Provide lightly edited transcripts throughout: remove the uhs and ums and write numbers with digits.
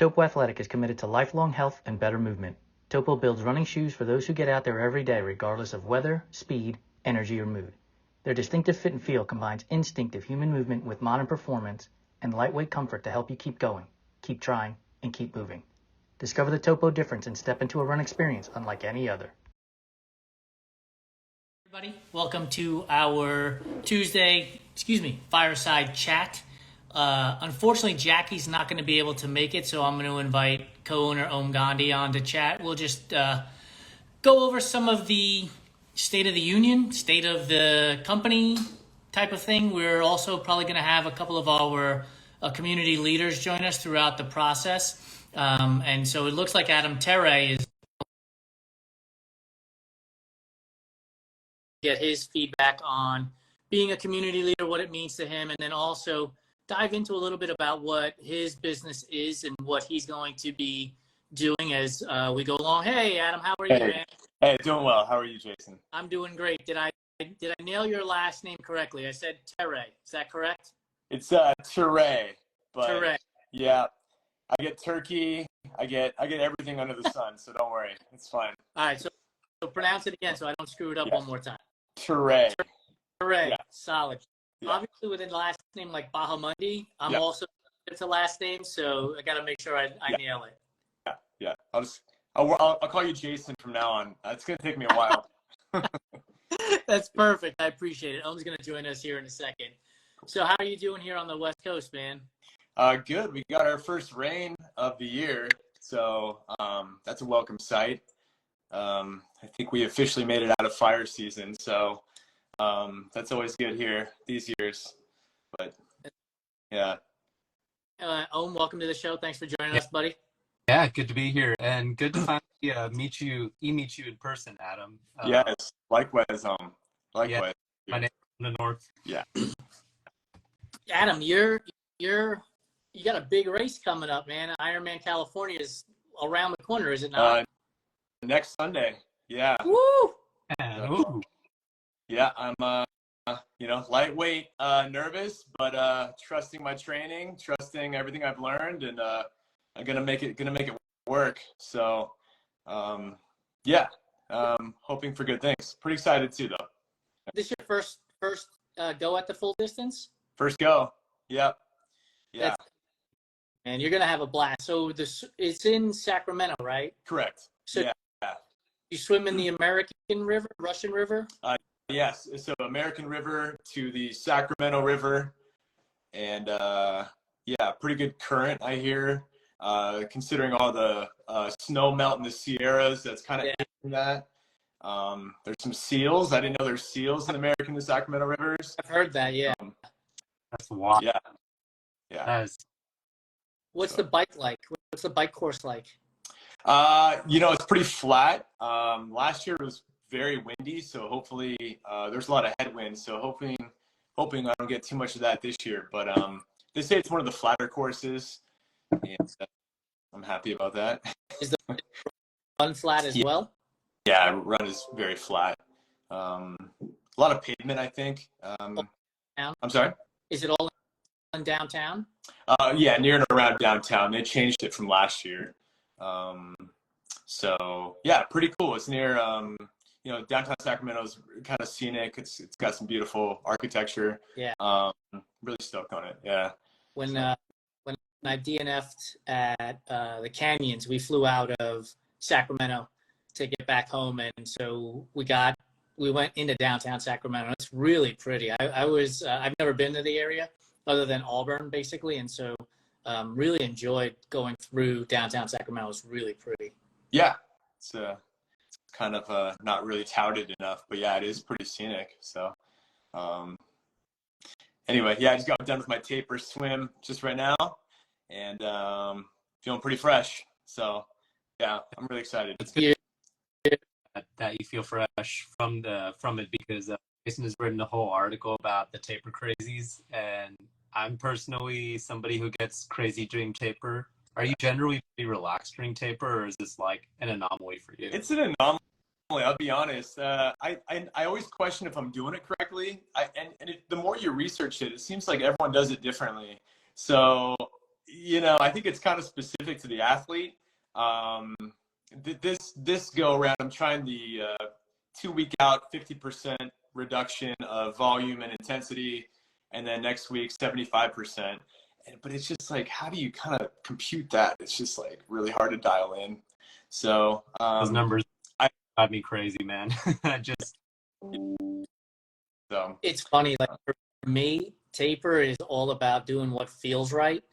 Topo Athletic is committed to lifelong health and better movement. Topo builds running shoes for those who get out there every day, regardless of weather, speed, energy, or mood. Their distinctive fit and feel combines instinctive human movement with modern performance and lightweight comfort to help you keep going, keep trying, and keep moving. Discover the Topo difference and step into a run experience unlike any other. Everybody, welcome to our Fireside Chat. Unfortunately, Jackie's not going to be able to make it, so I'm going to invite co-owner Om Gandhi on to chat. We'll just go over some of the state of the union, state of the company type of thing. We're also probably going to have a couple of our community leaders join us throughout the process. And so it looks like Adam Turrey is get his feedback on being a community leader, what it means to him, and then also dive into a little bit about what his business is and what he's going to be doing as we go along. Hey, Adam, how are you, man? Hey, doing well. How are you, Jason? I'm doing great. Did I nail your last name correctly? I said Turrey. Is that correct? It's Turrey, but Turrey. Yeah, I get turkey. I get everything under the sun, so don't worry. It's fine. All right, so pronounce it again so I don't screw it up one more time. Turrey. Turrey. Yeah. Solid. Yeah. Obviously, with a last name like Bahamundi, I'm also it's a last name, so I got to make sure I nail it. Yeah. I'll call you Jason from now on. It's gonna take me a while. That's perfect. I appreciate it. Om's gonna join us here in a second. So, how are you doing here on the West Coast, man? Good. We got our first rain of the year, so that's a welcome sight. I think we officially made it out of fire season, so that's always good here these years. But yeah. Om, welcome to the show. Thanks for joining us, buddy. Yeah, good to be here, and good to finally meet you in person, Adam. Yes, likewise, likewise. Yeah, my name from the north. Yeah. Adam, you got a big race coming up, man. Ironman California is around the corner, is it not? Next Sunday. Yeah. Woo! Ooh. Yeah, I'm lightweight, nervous, but trusting my training, trusting everything I've learned, and I'm gonna make it work. So hoping for good things. Pretty excited too, though. This is your first go at the full distance? First go. Yep. Yeah. And you're gonna have a blast. So it's in Sacramento, right? Correct. So yeah. You swim in the American River, Russian River? Yes. So American River to the Sacramento River, and pretty good current, I hear. Considering all the snow melt in the Sierras, that's kind of hitting that. There's some seals. I didn't know there's seals in American and Sacramento rivers. I've heard that. Yeah. That's wild. Yeah. What's the bike like? What's the bike course like? It's pretty flat. Last year it was very windy, so hopefully there's a lot of headwinds. So hoping I don't get too much of that this year. But they say it's one of the flatter courses, and I'm happy about that. Is the run flat as well? Yeah, run is very flat. A lot of pavement, I think. I'm sorry? Is it all in downtown? Near and around downtown. They changed it from last year. Pretty cool. It's near, downtown Sacramento's kind of scenic. It's got some beautiful architecture. Yeah. Really stoked on it. Yeah. When I DNF'd at the Canyons, we flew out of Sacramento to get back home, and so we went into downtown Sacramento. It's really pretty. I've never been to the area other than Auburn, basically, and so really enjoyed going through downtown Sacramento. It's really pretty. Yeah, it's kind of not really touted enough, but yeah, it is pretty scenic. So anyway, I just got done with my taper swim just right now, and feeling pretty fresh. So yeah, I'm really excited. It's good that you feel fresh from it, because Jason has written a whole article about the taper crazies, and I'm personally somebody who gets crazy during taper. Are you generally pretty relaxed during taper, or is this like an anomaly for you? It's an anomaly. I'll be honest. I always question if I'm doing it correctly. The more you research it, it seems like everyone does it differently. So I think it's kind of specific to the athlete. This go around, I'm trying the 2 week out 50% reduction of volume and intensity, and then next week 75%. But it's just like, how do you kind of compute that? It's just like really hard to dial in. So Those numbers drive me crazy, man. So It's funny, like for me, taper is all about doing what feels right.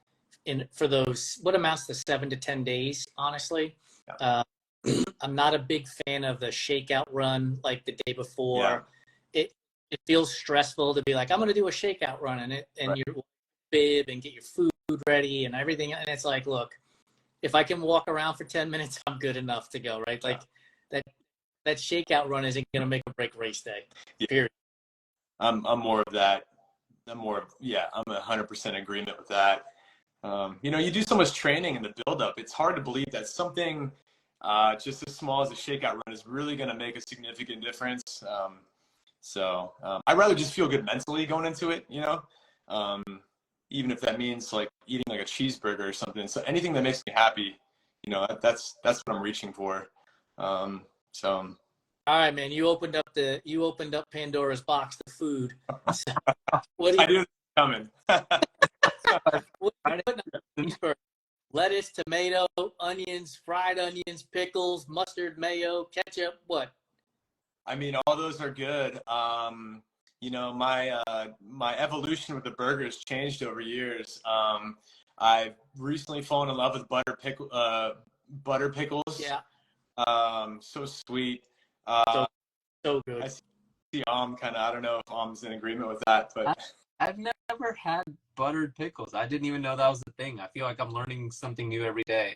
And for those, what amounts to 7 to 10 days, honestly. Yeah. I'm not a big fan of the shakeout run like the day before. Yeah. It feels stressful to be like, I'm going to do a shakeout run and Right. you bib and get your food ready and everything. And it's like, look, if I can walk around for 10 minutes, I'm good enough to go, right? Like that shakeout run isn't going to make or break race day. Yeah. Period. I'm more of that. I'm 100% in agreement with that. You do so much training in the buildup. It's hard to believe that something just as small as a shakeout run is really going to make a significant difference. I'd rather just feel good mentally going into it, even if that means like eating like a cheeseburger or something. So anything that makes me happy, that's what I'm reaching for. All right, man. You opened up Pandora's box of food. So, I knew it was coming. what are you putting on a cheeseburger? Lettuce, tomato, onions, fried onions, pickles, mustard, mayo, ketchup. What? I mean, all those are good. My evolution with the burgers changed over years. I've recently fallen in love with butter pickles. Yeah. So sweet. So good. I see I don't know if Om's in agreement with that, but I've never had buttered pickles. I didn't even know that was a thing. I feel like I'm learning something new every day.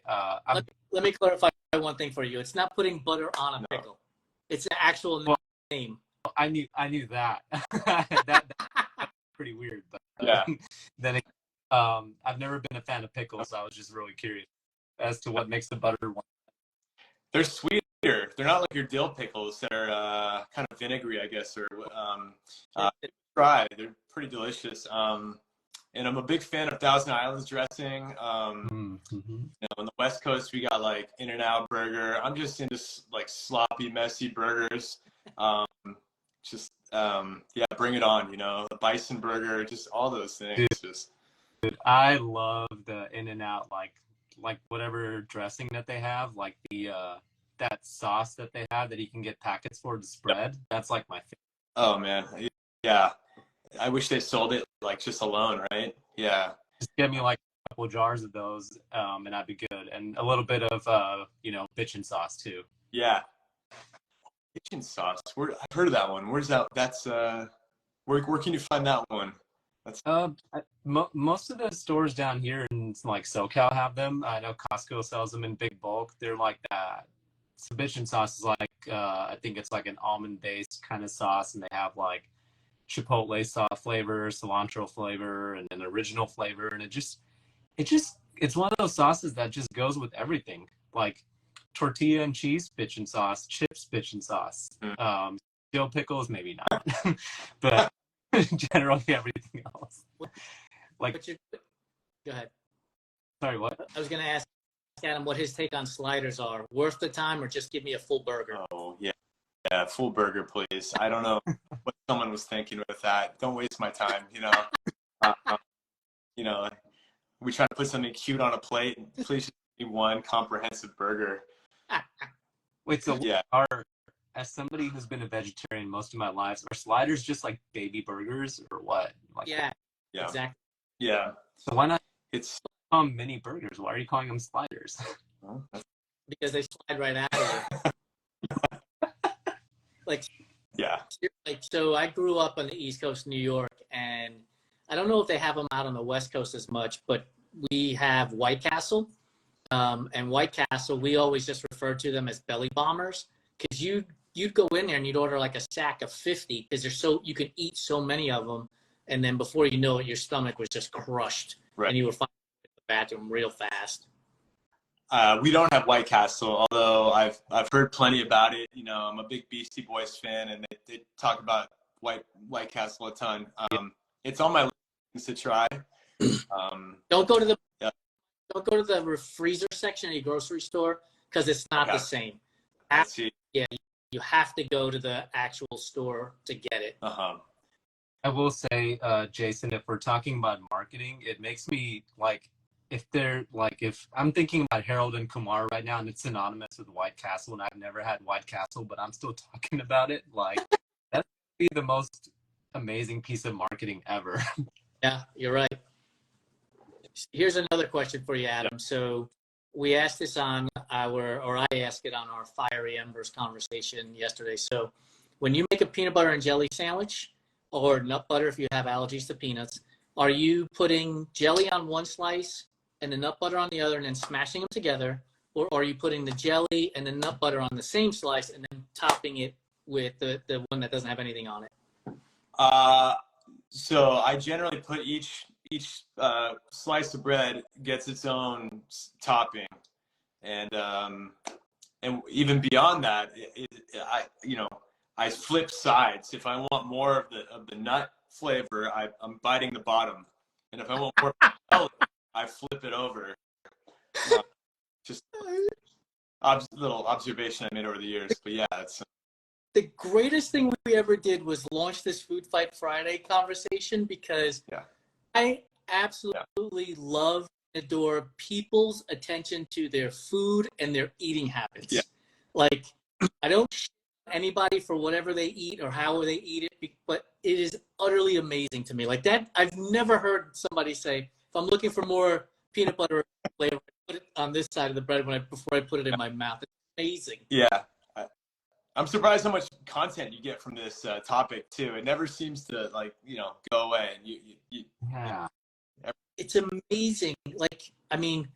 Let me clarify one thing for you. It's not putting butter on a pickle. It's an actual name. I knew that. That's pretty weird. But yeah. Then I've never been a fan of pickles. So I was just really curious as to what makes the buttered one. They're sweeter. They're not like your dill pickles that are kind of vinegary, I guess, or dry. They're pretty delicious. And I'm a big fan of Thousand Islands dressing. On the West Coast, we got like In-N-Out Burger. I'm just into like sloppy, messy burgers. Bring it on. The bison burger, just all those things. Dude, I love the In-N-Out, like whatever dressing that they have, like the that sauce that they have that you can get packets for to spread. That's like my favorite. Oh man, yeah. I wish they sold it like just alone, right? Yeah. Just get me like a couple jars of those, and I'd be good. And a little bit of bitchin' sauce too. Yeah. Kitchen sauce. I've heard of that one. Where's that? That's where can you find that one? Most of the stores down here in like SoCal have them. I know Costco sells them in big bulk. They're like that. So bitchin' sauce is like I think it's like an almond based kind of sauce, and they have like chipotle sauce flavor, cilantro flavor, and an original flavor, and it's one of those sauces that just goes with everything. Like tortilla and cheese, bitchin' sauce, chips, bitchin' sauce. Dill pickles, maybe not, but generally everything else. Like, go ahead. Sorry, what? I was going to ask Adam what his take on sliders are. Worth the time, or just give me a full burger? Oh yeah. Yeah, full burger, please. I don't know what someone was thinking with that. Don't waste my time, we try to put something cute on a plate. Please just give me one comprehensive burger. Wait, so yeah. As somebody who's been a vegetarian most of my life, are sliders just like baby burgers or what? Like, yeah, exactly. Yeah. So why not? It's mini burgers. Why are you calling them sliders? Because they slide right out of you. So I grew up on the East Coast, New York, and I don't know if they have them out on the West Coast as much, but we have White Castle. And White Castle, we always just refer to them as belly bombers, because you'd go in there and you'd order like a sack of 50 because you can eat so many of them, and then before you know it, your stomach was just crushed, and you were finding the bathroom real fast. We don't have White Castle, although I've heard plenty about it. I'm a big Beastie Boys fan, and they talk about White Castle a ton. It's on my list to try. Don't go to the don't go to the freezer section of your grocery store because it's not the same. I see. Yeah, you have to go to the actual store to get it. I will say, Jason, if we're talking about marketing, it makes me like, if I'm thinking about Harold and Kumar right now and it's synonymous with White Castle and I've never had White Castle, but I'm still talking about it, like that'd be the most amazing piece of marketing ever. Yeah, you're right. Here's another question for you, Adam. So we asked this I asked it on our Fiery Embers conversation yesterday. So when you make a peanut butter and jelly sandwich or nut butter, if you have allergies to peanuts, are you putting jelly on one slice and the nut butter on the other and then smashing them together? Or are you putting the jelly and the nut butter on the same slice and then topping it with the one that doesn't have anything on it? So I generally put each slice of bread gets its own topping, and even beyond that, I flip sides. If I want more of the nut flavor, I'm biting the bottom, and if I want more jelly, I flip it over. Just a little observation I made over the years, but yeah, it's. The greatest thing we ever did was launch this Food Fight Friday conversation because I absolutely love and adore people's attention to their food and their eating habits. Yeah. Like, I don't shit anybody for whatever they eat or how they eat it, but it is utterly amazing to me. Like that, I've never heard somebody say, if I'm looking for more peanut butter flavor, I put it on this side of the bread before I put it in my mouth. It's amazing. Yeah. I'm surprised how much content you get from this topic too. It never seems to go away. Yeah. It's amazing. Like, I mean,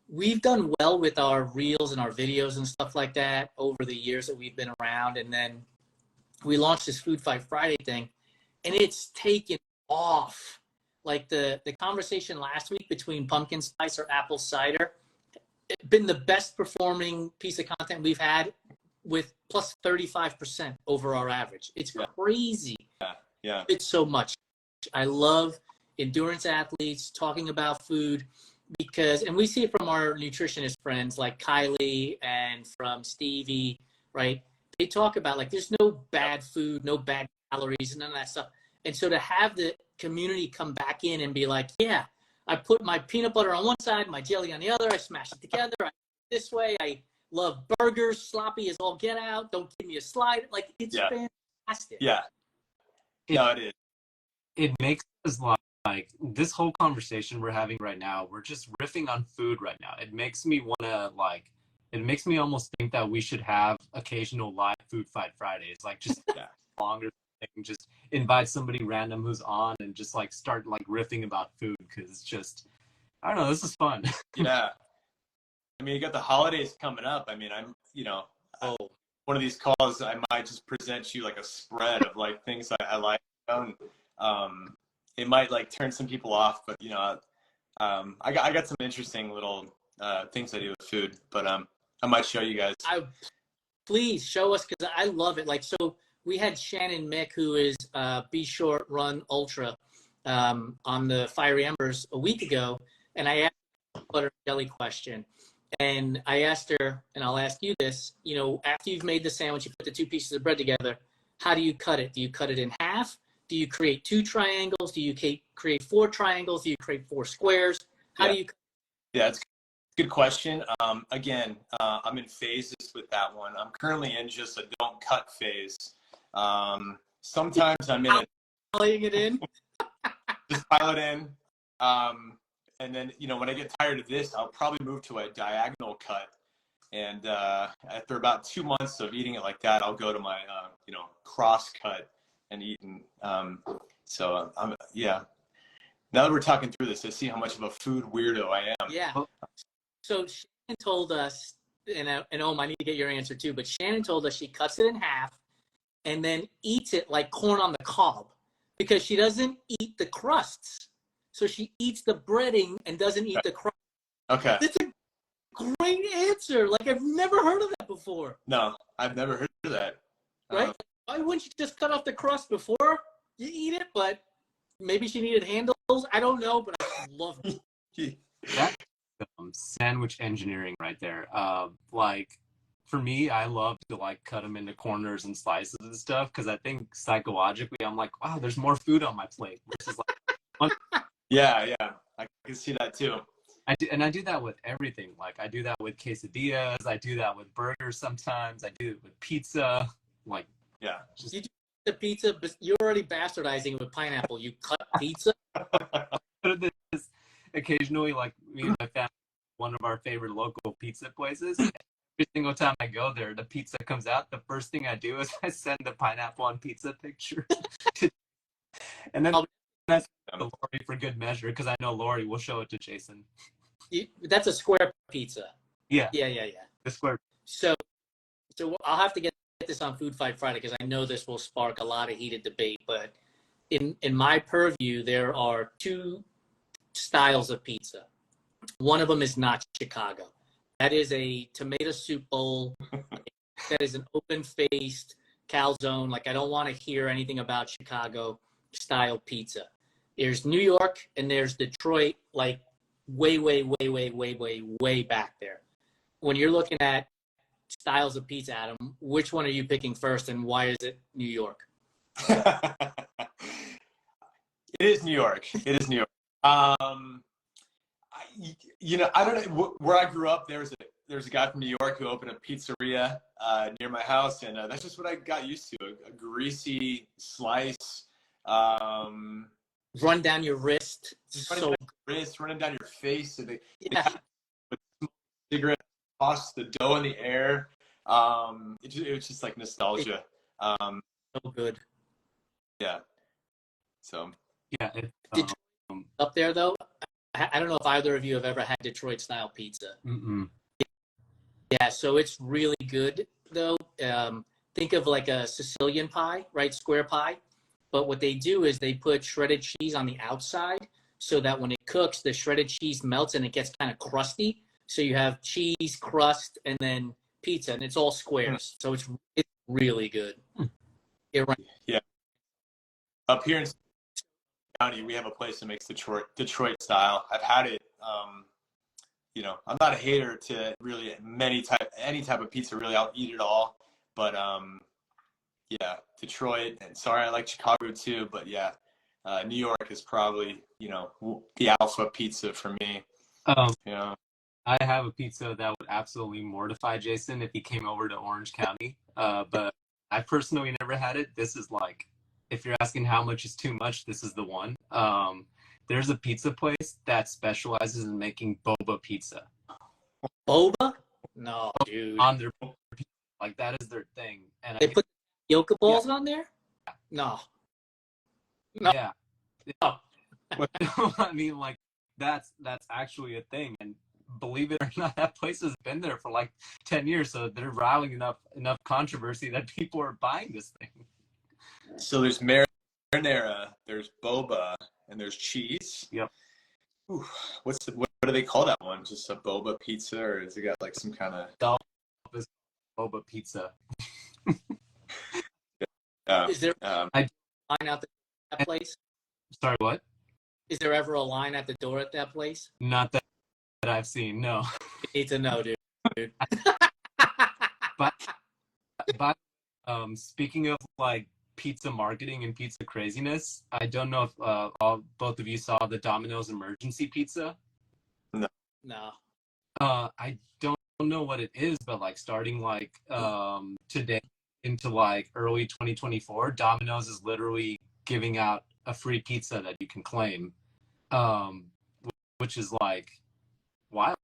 we've done well with our reels and our videos and stuff like that over the years that we've been around. And then we launched this Food Fight Friday thing and it's taken off. Like the conversation last week between pumpkin spice or apple cider, it's been the best performing piece of content we've had with plus 35% over our average. It's crazy. Yeah. It's so much. I love endurance athletes talking about food because, and we see it from our nutritionist friends like Kylie and from Stevie, right? They talk about like, there's no bad food, no bad calories, none of that stuff. And so to have the community come back in and be like, yeah, I put my peanut butter on one side, my jelly on the other, I smash it together, I this way, I love burgers, sloppy as all get out, don't give me a slide. Like, it's fantastic. Yeah. No, it is. It makes us like this whole conversation we're having right now, we're just riffing on food right now. It makes me want to it makes me almost think that we should have occasional live Food Fight Fridays, like just longer thing, just invite somebody random who's on and just like start like riffing about food because it's just, I don't know, this is fun. Yeah. I mean, you got the holidays coming up. I mean, one of these calls, I might just present you like a spread of like things I like. It might like turn some people off, but I got some interesting little things I do with food, but I might show you guys. Please show us because I love it. Like, so we had Shannon Mick, who is Be Short Run Ultra, on the Fiery Embers a week ago, and I asked her a butter jelly question. And I asked her, and I'll ask you this, after you've made the sandwich, you put the two pieces of bread together, how do you cut it? Do you cut it in half? Do you create 2 triangles? Do you create 4 triangles? Do you create 4 squares? How do you? Yeah, it's a good question. Again, I'm in phases with that one. I'm currently in just a don't cut phase. Sometimes I'm in piling it in. Just pile it in. And then, when I get tired of this, I'll probably move to a diagonal cut. And after about 2 months of eating it like that, I'll go to my, cross cut and eat. So, now that we're talking through this, I see how much of a food weirdo I am. Yeah. So Shannon told us, and I need to get your answer too, but Shannon told us she cuts it in half and then eats it like corn on the cob because she doesn't eat the crusts. So she eats the breading and doesn't eat the crust. Okay. That's a great answer. Like, I've never heard of that before. No, I've never heard of that. Right? Why wouldn't you just cut off the crust before you eat it? But maybe she needed handles. I don't know, but I love it. sandwich engineering right there. Like for me, I love to like cut them into corners and slices and stuff because I think psychologically, I'm like, wow, there's more food on my plate versus like one. Yeah, I can see that too. I do that with everything. Like I do that with quesadillas. I do that with burgers sometimes. I do it with pizza. Like Yeah. You do the pizza, but you're already bastardizing it with pineapple. You cut pizza. This occasionally, like me and my family, one of our favorite local pizza places. Every single time I go there, the pizza comes out. The first thing I do is I send the pineapple on pizza picture, and then that's to Lori for good measure because I know Lori will show it to Jason. That's a square pizza. Yeah. The square. So I'll have to get this on Food Fight Friday because I know this will spark a lot of heated debate. But in my purview, there are two styles of pizza. One of them is not Chicago. That is a tomato soup bowl. That is an open-faced calzone. Like I don't want to hear anything about Chicago style pizza. There's New York and there's Detroit, like way back there. When you're looking at styles of pizza, Adam, which one are you picking first and why is it New York? It is New York. It is New York. I don't know where I grew up. There's a guy from New York who opened a pizzeria near my house, and that's just what I got used to. A greasy slice. Run down your wrist. Running down your face. So they Yeah. with cigarette, toss the dough in the air. It was just like nostalgia. So good. Yeah. So. Yeah. Detroit up there though. I don't know if either of you have ever had Detroit style pizza. Mm-mm. Yeah, so it's really good though. Think of like a Sicilian pie, right? Square pie. But what they do is they put shredded cheese on the outside so that when it cooks, the shredded cheese melts and it gets kind of crusty. So you have cheese, crust, and then pizza, and it's all squares. So it's really good. Yeah. Up here in County, we have a place that makes Detroit style. I've had it. I'm not a hater to really any type of pizza. Really, I'll eat it all. But yeah, Detroit, and sorry, I like Chicago too. But yeah, New York is probably the alpha pizza for me. I have a pizza that would absolutely mortify Jason if he came over to Orange County. But I personally never had it. This is like, if you're asking how much is too much, this is the one. There's a pizza place that specializes in making boba pizza. Boba? No, dude. On their pizza. Like, that is their thing. And they put yoga balls on there? No. Yeah. No. I mean, like, that's actually a thing. And believe it or not, that place has been there for like 10 years. So they're riling enough controversy that people are buying this thing. So there's marinara, there's boba, and there's cheese. Yep. Ooh, what do they call that one? Just a boba pizza, or has it got like some kind of boba pizza? Is there a line out that place? Sorry, what? Is there ever a line at the door at that place? Not that I've seen, no. You need to know, dude. But speaking of like pizza marketing and pizza craziness, I don't know if both of you saw the Domino's emergency pizza. No. I don't know what it is, but like starting like today into like early 2024, Domino's is literally giving out a free pizza that you can claim, which is like wild.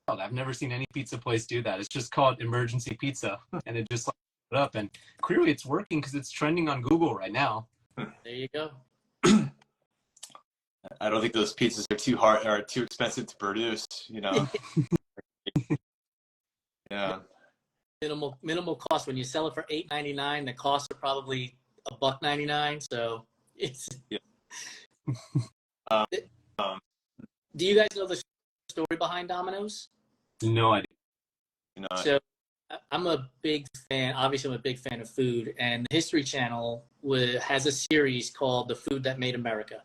I've never seen any pizza place do that. It's just called emergency pizza, and it just like put up, and clearly it's working because it's trending on Google right now. There you go. I don't think those pizzas are too hard or too expensive to produce. Yeah. Minimal cost. When you sell it for $8.99, the costs are probably $1.99. So it's. Yeah. Do you guys know the story behind Domino's? No idea. So I'm a big fan. Obviously, I'm a big fan of food, and the History Channel has a series called "The Food That Made America,"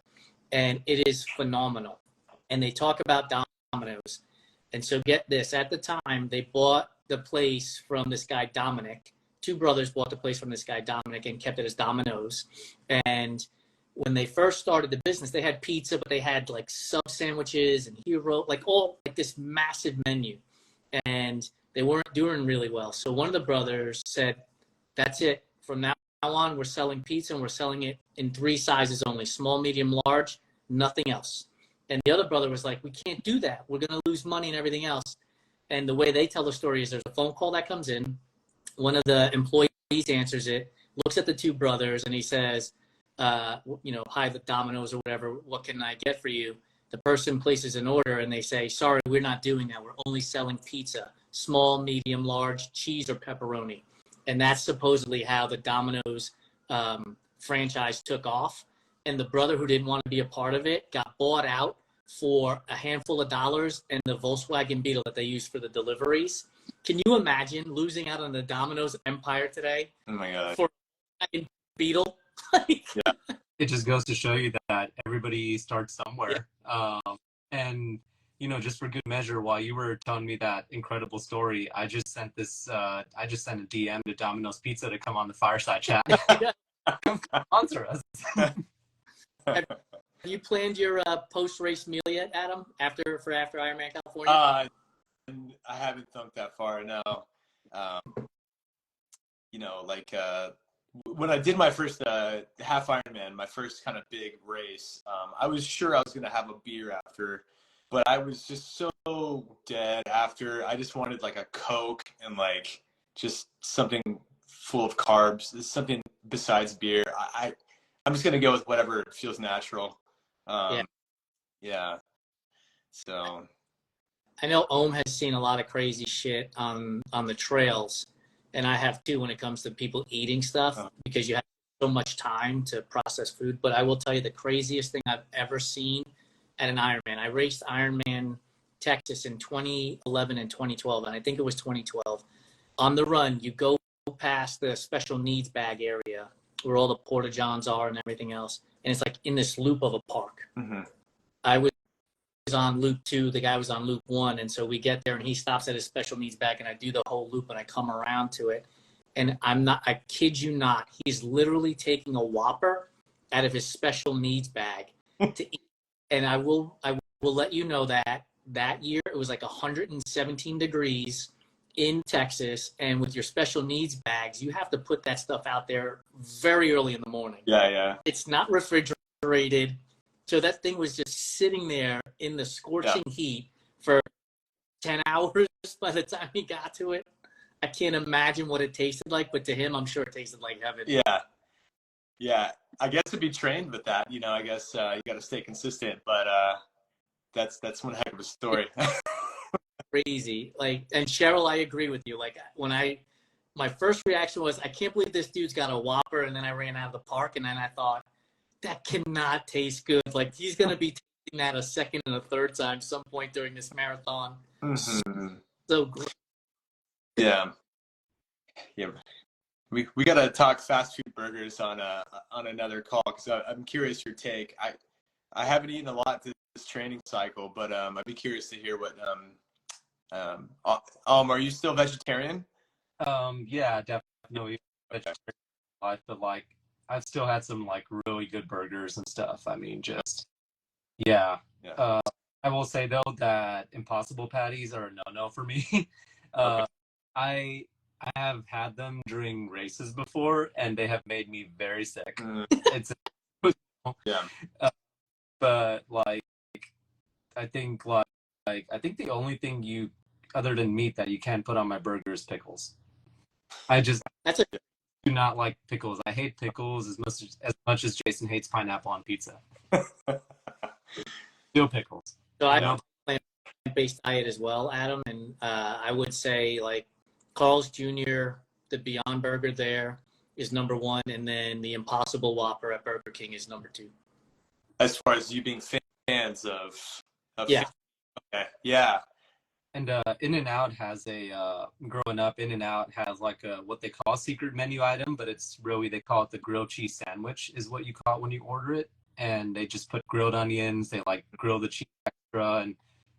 and it is phenomenal. And they talk about Domino's, And so get this, at the time, they bought the place from this guy, Dominic. Two brothers bought the place from this guy, Dominic, and kept it as Domino's. And when they first started the business, they had pizza, but they had like sub sandwiches and hero, like all like this massive menu. And they weren't doing really well. So one of the brothers said, that's it. From now on, we're selling pizza and we're selling it in 3 sizes only, small, medium, large, nothing else. And the other brother was like, we can't do that. We're going to lose money and everything else. And the way they tell the story is there's a phone call that comes in. One of the employees answers it, looks at the two brothers, and he says, hi, the Domino's or whatever, what can I get for you? The person places an order, and they say, sorry, we're not doing that. We're only selling pizza, small, medium, large, cheese, or pepperoni. And that's supposedly how the Domino's franchise took off. And the brother who didn't want to be a part of it got bought out for a handful of dollars and the Volkswagen Beetle that they use for the deliveries. Can you imagine losing out on the Domino's empire today? Oh my God. For a Beetle? Yeah. It just goes to show you that everybody starts somewhere. Yeah. And, just for good measure, while you were telling me that incredible story, I just sent a DM to Domino's Pizza to come on the Fireside Chat. Come sponsor us. Have you planned your post-race meal yet, Adam, after Ironman California? I haven't thunk that far, no. When I did my first half Ironman, my first kind of big race, I was sure I was going to have a beer after, but I was just so dead after. I just wanted like a Coke and like just something full of carbs, something besides beer. I'm just going to go with whatever feels natural. Yeah. So I know Ohm has seen a lot of crazy shit on the trails, and I have too when it comes to people eating stuff because you have so much time to process food. But I will tell you the craziest thing I've ever seen at an Ironman. I raced Ironman Texas in 2011 and 2012, and I think it was 2012. On the run, you go past the special needs bag area where all the porta johns are and everything else, and it's like in this loop of a park. Mm-hmm. I was on loop 2, the guy was on loop 1, and so we get there and he stops at his special needs bag, and I do the whole loop and I come around to it, and I kid you not, he's literally taking a Whopper out of his special needs bag to eat. And I will let you know that year it was like 117 degrees in Texas, and with your special needs bags, you have to put that stuff out there very early in the morning. Yeah. It's not refrigerated. So that thing was just sitting there in the scorching heat for 10 hours by the time he got to it. I can't imagine what it tasted like, but to him, I'm sure it tasted like heaven. Yeah. I guess to be trained with that, I guess you got to stay consistent, but that's one heck of a story. Crazy. And Cheryl, I agree with you. My first reaction was, I can't believe this dude's got a Whopper, and then I ran out of the park, and then I thought, that cannot taste good. Like, he's going to be tasting that a second and a third time some point during this marathon. Mm-hmm. So great. Yeah. We got to talk fast food burgers on another call, because I'm curious your take. I haven't eaten a lot this training cycle, but I'd be curious to hear what are you still vegetarian? Yeah, definitely vegetarian. I feel like I've still had some like really good burgers and stuff. I mean, yeah. I will say though that Impossible patties are a no-no for me. Okay. I have had them during races before, and they have made me very sick. It's but I think the only thing other than meat that you can put on my burger is pickles. I do not like pickles. I hate pickles as much as Jason hates pineapple on pizza. Still pickles. So I don't plant-based diet as well, Adam, and I would say like Carl's Jr., the Beyond Burger there is number 1, and then the Impossible Whopper at Burger King is number 2. As far as you being fans of yeah. Okay. Yeah. And In-N-Out has growing up, In-N-Out has like what they call a secret menu item, but it's really, they call it the grilled cheese sandwich is what you call it when you order it. And they just put grilled onions, they like grill the cheese extra, and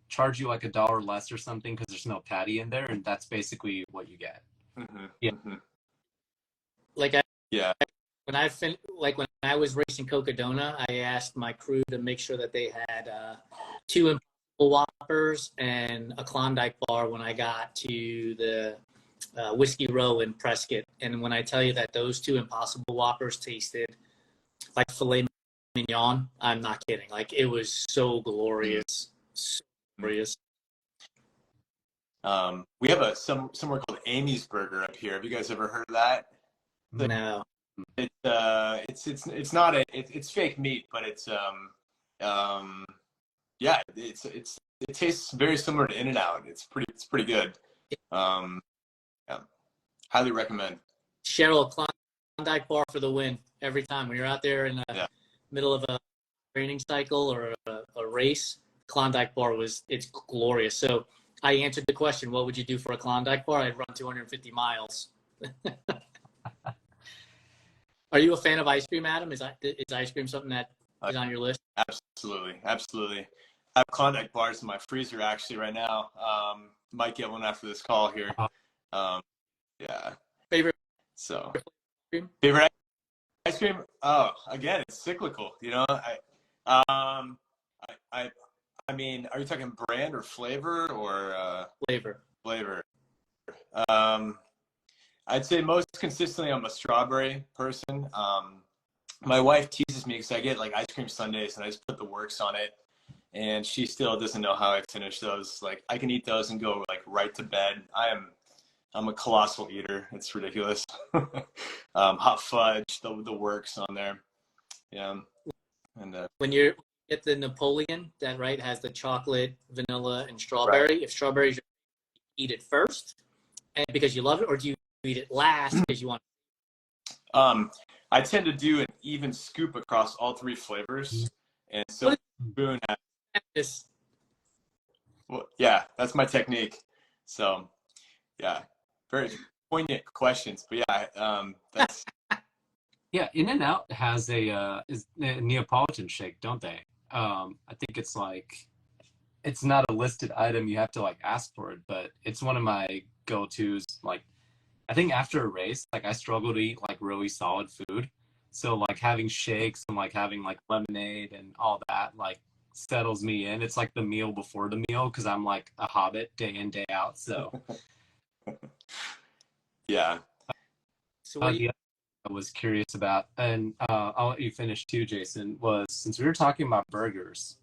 charge you like $1 less or something because there's no patty in there, and that's basically what you get. Yeah. Like Yeah. when I was racing Cocodona, I asked my crew to make sure that they had 2 Impossible Whoppers and a Klondike bar when I got to the Whiskey Row in Prescott. And when I tell you that those 2 Impossible Whoppers tasted like filet mignon, I'm not kidding. Like, it was so glorious, so glorious. We have somewhere called Amy's Burger up here. Have you guys ever heard of that? No. It's not it's fake meat, but yeah, it tastes very similar to In-N-Out. It's pretty good. Yeah, highly recommend. Cheryl, Klondike bar for the win every time. When you're out there in the middle of a training cycle or a race, Klondike bar it's glorious. So I answered the question, what would you do for a Klondike bar? I'd run 250 miles. Are you a fan of ice cream, Adam? Is ice cream something that is on your list? Absolutely. I have Klondike bars in my freezer actually right now. Might get one after this call here. Yeah. Favorite ice cream? Oh, again, it's cyclical. You know, I mean, are you talking brand or flavor or Flavor. I'd say most consistently I'm a strawberry person. My wife teases me because I get like ice cream sundaes and I just put the works on it, and she still doesn't know how I finish those. Like, I can eat those and go like right to bed. I'm a colossal eater. It's ridiculous. Hot fudge, the works on there. Yeah. And when you get the Napoleon, that has the chocolate, vanilla, and strawberry. Right. If strawberries, eat it first, and because you love it, or do you eat it last because you want? I tend to do an even scoop across all 3 flavors, and so spoon has. Well, yeah, that's my technique. So, yeah, very poignant questions, but yeah, that's. Yeah, In-N-Out has a Neapolitan shake, don't they? I think it's like, it's not a listed item. You have to like ask for it, but it's one of my go-tos. Like, I think after a race, like I struggle to eat like really solid food. So like having shakes and like having like lemonade and all that like settles me in. It's like the meal before the meal because I'm like a hobbit day in, day out. So yeah. So I was curious about, and I'll let you finish too, Jason, was since we were talking about burgers,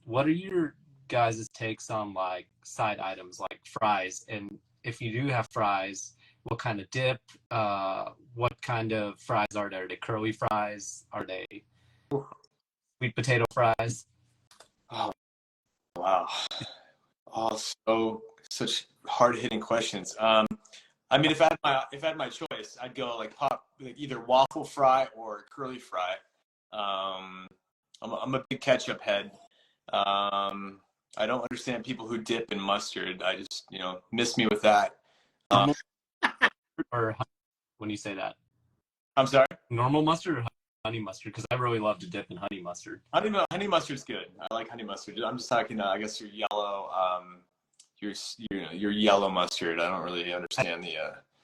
what are your guys' takes on like side items like fries? And if you do have fries, what kind of dip? What kind of fries are there? Are they curly fries? Are they sweet potato fries? Oh, wow. Oh, such hard-hitting questions. I mean, if I had my choice, I'd go like either waffle fry or curly fry. I'm a big ketchup head. I don't understand people who dip in mustard. I just, miss me with that. Or when you say that, I'm sorry? Normal mustard or honey mustard? Because I really love to dip in honey mustard. Honey mustard's good. I like honey mustard. I'm just talking, I guess your yellow, your yellow mustard. I don't really understand the.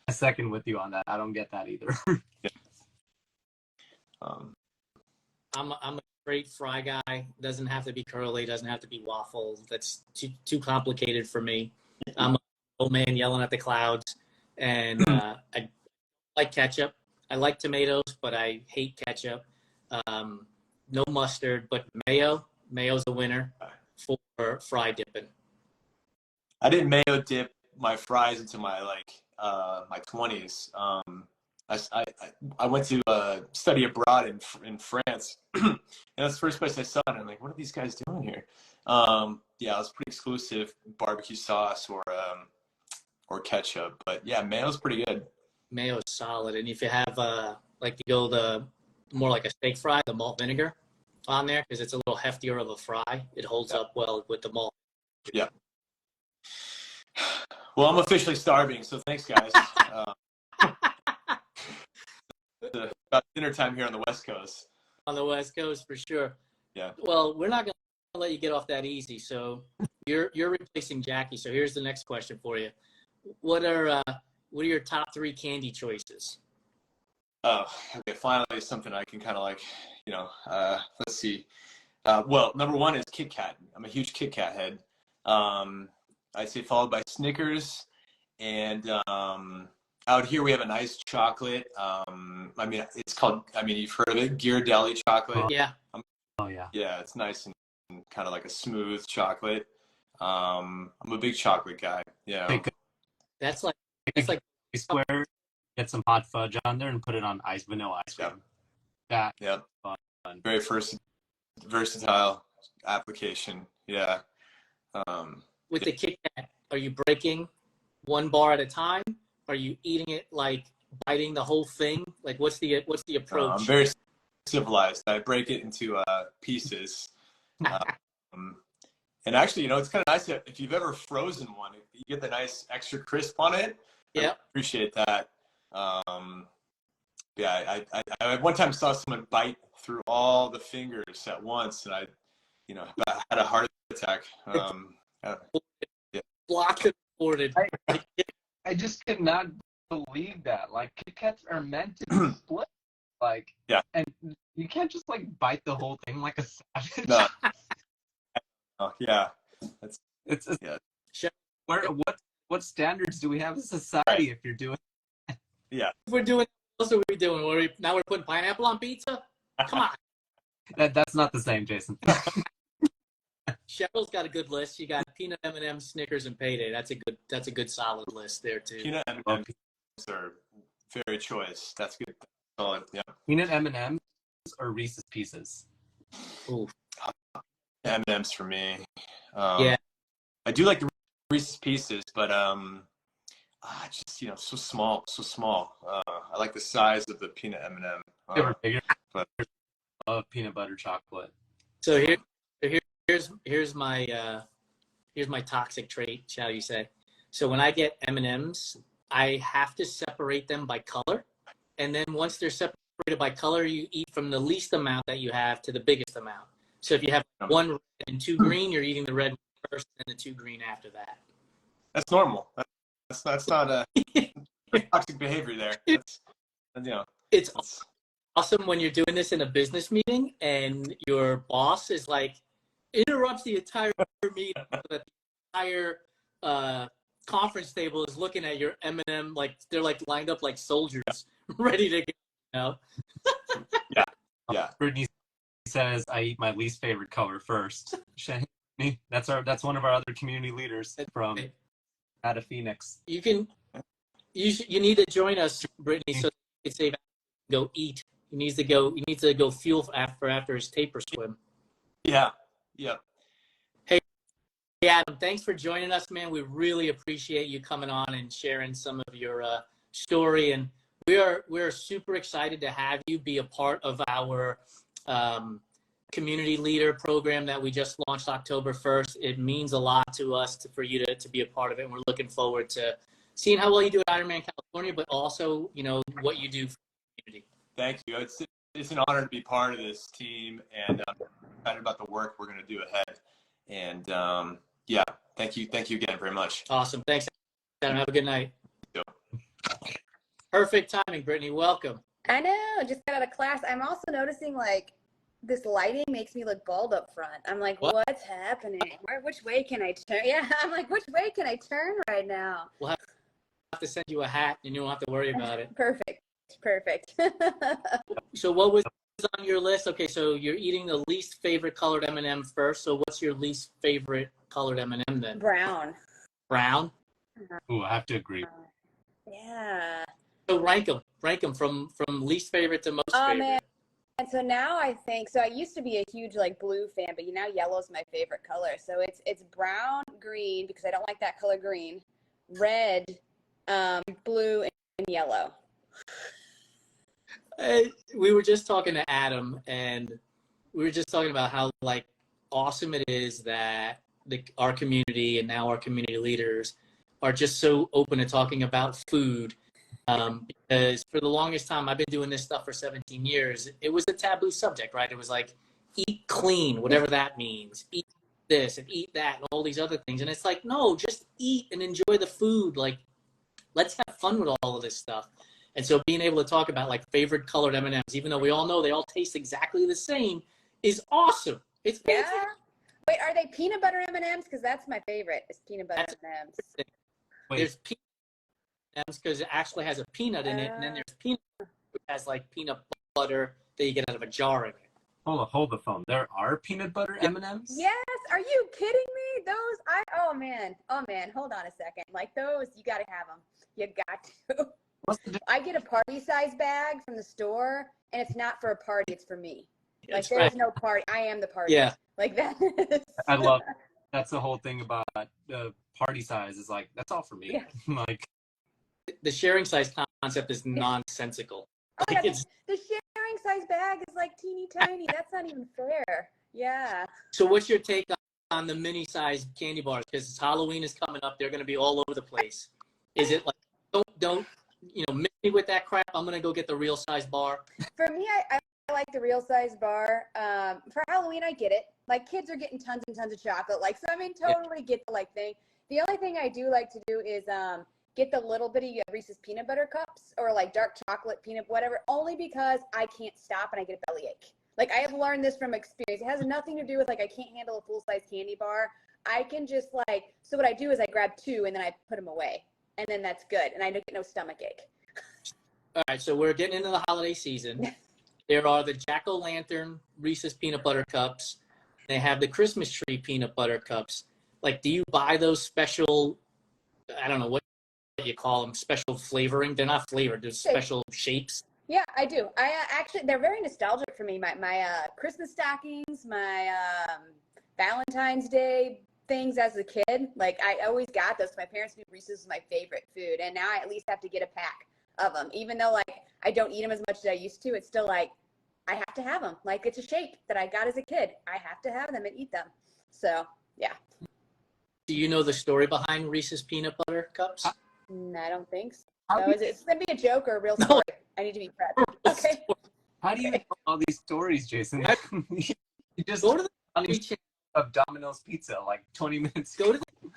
I second with you on that. I don't get that either. Yeah. I'm a straight fry guy. Doesn't have to be curly. Doesn't have to be waffles. That's too complicated for me. I'm an old man yelling at the clouds, and I like ketchup. I like tomatoes, but I hate ketchup. No mustard, but mayo's a winner for fry dipping. I didn't mayo dip my fries into my my 20s. I went to study abroad in France, and that's the first place I saw it. And I'm like, what are these guys doing here? Yeah, it was pretty exclusive barbecue sauce or ketchup, but yeah, mayo's pretty good. Mayo is solid, and if you have like to go the more like a steak fry, the malt vinegar on there because it's a little heftier of a fry. It holds up well with the malt. Yeah. Well, I'm officially starving, so thanks, guys. About dinner time here on the West Coast. On the West Coast, for sure. Yeah. Well, we're not going to let you get off that easy, so you're replacing Jackie. So here's the next question for you. What are your top 3 candy choices? Oh, okay. Finally, something I can kind of like, let's see. Well, number 1 is Kit Kat. I'm a huge Kit Kat head. I'd say followed by Snickers, and out here we have a nice chocolate. It's called. You've heard of it, Ghirardelli chocolate. Yeah. Oh yeah. Yeah, it's nice and kind of like a smooth chocolate. I'm a big chocolate guy. Yeah. That's like square. Get some hot fudge on there and put it on vanilla ice cream. Yep. That Yep. Very versatile application. Yeah. with the Kit Kat, are you breaking one bar at a time? Are you eating it like biting the whole thing? Like what's the approach? I'm very civilized. I break it into pieces. And actually, it's kind of nice if you've ever frozen one, you get the nice extra crisp on it. Yeah. I appreciate that. Yeah, I one time saw someone bite through all the fingers at once, and I had a heart attack. Blocked and reported. I just cannot believe that. Like, Kit Kats are meant to be split. Like, yeah. And you can't just like bite the whole thing like a savage. No. Oh, yeah. It's yeah. What standards do we have as a society if you're doing? Yeah. If we're doing, what are we doing? Now we're putting pineapple on pizza? Come on. That's not the same, Jason. Cheryl's got a good list. You got peanut M&M, Snickers, and Payday. That's a good solid list there too. Peanut M&Ms are very choice. That's good. Solid. Yeah. Peanut M&Ms or Reese's Pieces? Ooh. M&Ms for me. Yeah. I do like the Reese's Pieces, but just so small. I like the size of the peanut M&M. They were bigger. But Peanut butter chocolate. So here's my toxic trait, shall you say? So when I get M&Ms, I have to separate them by color, and then once they're separated by color, you eat from the least amount that you have to the biggest amount. So if you have 1 red and 2 green, you're eating the red first and the 2 green after that. that's normal. That's not a toxic behavior there. It's awesome when you're doing this in a business meeting and your boss is like interrupts the entire meeting so that the entire conference table is looking at your M&M like they're like lined up like soldiers ready to go. Yeah. Brittany says I eat my least favorite color first. That's one of our other community leaders from out of Phoenix. You need to join us, Brittany, so you can save. Go eat. He needs to go fuel after his taper swim. Yeah. Hey Adam, thanks for joining us, man. We really appreciate you coming on and sharing some of your story, and we're super excited to have you be a part of our community leader program that we just launched October 1st. It means a lot to us for you to be a part of it, and we're looking forward to seeing how well you do at Ironman California, but also what you do for the community. Thank you. It's an honor to be part of this team, and I'm excited about the work we're going to do ahead. And thank you again very much. Awesome. Thanks, Adam. Have a good night. Yep. Perfect timing, Brittany. Welcome. I know. Just got out of class. I'm also noticing like this lighting makes me look bald up front. I'm like, what's happening? Which way can I turn? Yeah, I'm like, which way can I turn right now? We'll have to send you a hat, and you don't have to worry about it. Perfect. So what was on your list? Okay, so you're eating the least favorite colored M&M first. So what's your least favorite colored M&M then? Brown. Brown? Ooh, I have to agree. Yeah. So rank them from least favorite to most favorite. Man. And so now I used to be a huge like blue fan, but now yellow's my favorite color. So it's brown, green, because I don't like that color green, red, blue, and yellow. We were just talking to Adam, and we were just talking about how like awesome it is that our community and now our community leaders are just so open to talking about food. Because for the longest time, I've been doing this stuff for 17 years. It was a taboo subject, right? It was like, eat clean, whatever that means. Eat this and eat that and all these other things. And it's like, no, just eat and enjoy the food. Like, let's have fun with all of this stuff. And so being able to talk about like favorite colored M&Ms, even though we all know they all taste exactly the same, is awesome. It's fantastic. Yeah. Wait, are they peanut butter M&Ms? Because that's my favorite. Is peanut butter M&Ms. Wait, There's peanut M&Ms because it actually has a peanut in it, and then there's peanut which has like peanut butter that you get out of a jar in it. hold the phone. There are peanut butter M&Ms? Yes. Are you kidding me? Oh man, hold on a second. Like those, you got to have them. You got to. What's the I get a party size bag from the store, and it's not for a party, it's for me. Like That's there right. is no party. I am the party. Yeah. Like that. I love that's the whole thing about the party size is like that's all for me. Yeah. Like The sharing size concept is nonsensical. Oh Like yeah, it's, the sharing size bag is like teeny tiny. That's not even fair. Yeah. so what's your take on the mini size candy bars? Because Halloween is coming up. They're going to be all over the place. Is it like, don't mix me with that crap. I'm going to go get the real size bar. For me, I like the real size bar. For Halloween, I get it. Like kids are getting tons and tons of chocolate. Like, so I mean, totally get the like thing. The only thing I do like to do is get the little bitty Reese's peanut butter cups or like dark chocolate peanut, whatever, only because I can't stop and I get a bellyache. Like I have learned this from experience. It has nothing to do with like I can't handle a full-size candy bar. I can just like, so what I do is I grab 2 and then I put them away. And then that's good. And I don't get no stomach ache. All right, so we're getting into the holiday season. There are the jack-o'-lantern Reese's peanut butter cups. They have the Christmas tree peanut butter cups. Like, do you buy those special, I don't know what you call them, special flavoring? They're not flavored, they're special shapes. Yeah, I do. I actually, they're very nostalgic for me. My Christmas stockings, my Valentine's Day things as a kid. Like I always got those. My parents knew Reese's was my favorite food, and now I at least have to get a pack of them. Even though like I don't eat them as much as I used to, it's still like I have to have them. Like it's a shape that I got as a kid. I have to have them and eat them. So yeah. Do you know the story behind Reese's peanut butter cups? I don't think so. How No, do is it going to be a joke or a real No. story? I need to be prepped. Okay. how do you know all these stories, Jason? You just Go to the on Free these Channel. of Domino's Pizza like 20 minutes Go to the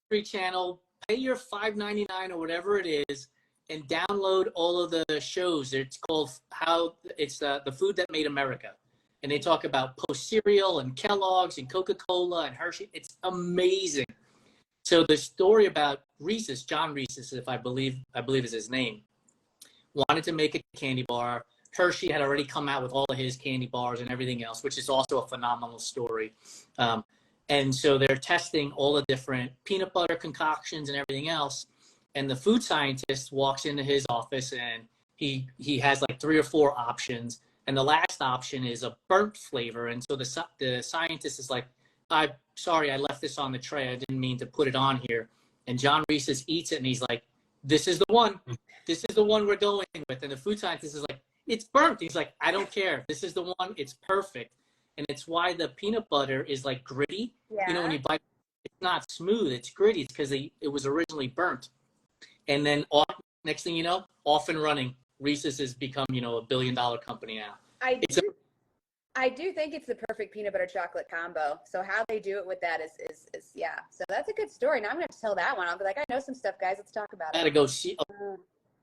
Free Channel, pay your $5.99 or whatever it is, and download all of the shows. It's called the food that made America, and they talk about Post cereal and Kellogg's and Coca-Cola and Hershey. It's amazing. So the story about Reese's, John Reese's, if I believe is his name, wanted to make a candy bar. Hershey had already come out with all of his candy bars and everything else, which is also a phenomenal story. And so they're testing all the different peanut butter concoctions and everything else. And the food scientist walks into his office and he has like 3 or 4 options. And the last option is a burnt flavor. And so the scientist is like, I'm sorry, I left this on the tray. I didn't mean to put it on here. And John Reese's eats it and he's like, this is the one. This is the one we're going with. And the food scientist is like, it's burnt. He's like, I don't care. This is the one. It's perfect. And it's why the peanut butter is like gritty. Yeah. You know, when you bite, it's not smooth. It's gritty. It's because it was originally burnt. And then next thing you know, off and running. Reese's has become, a $1 billion company now. I do think it's the perfect peanut butter chocolate combo. So how they do it with that is yeah. So that's a good story. Now I'm gonna have to tell that one. I'll be like, I know some stuff, guys. Let's talk about I it. gotta go see.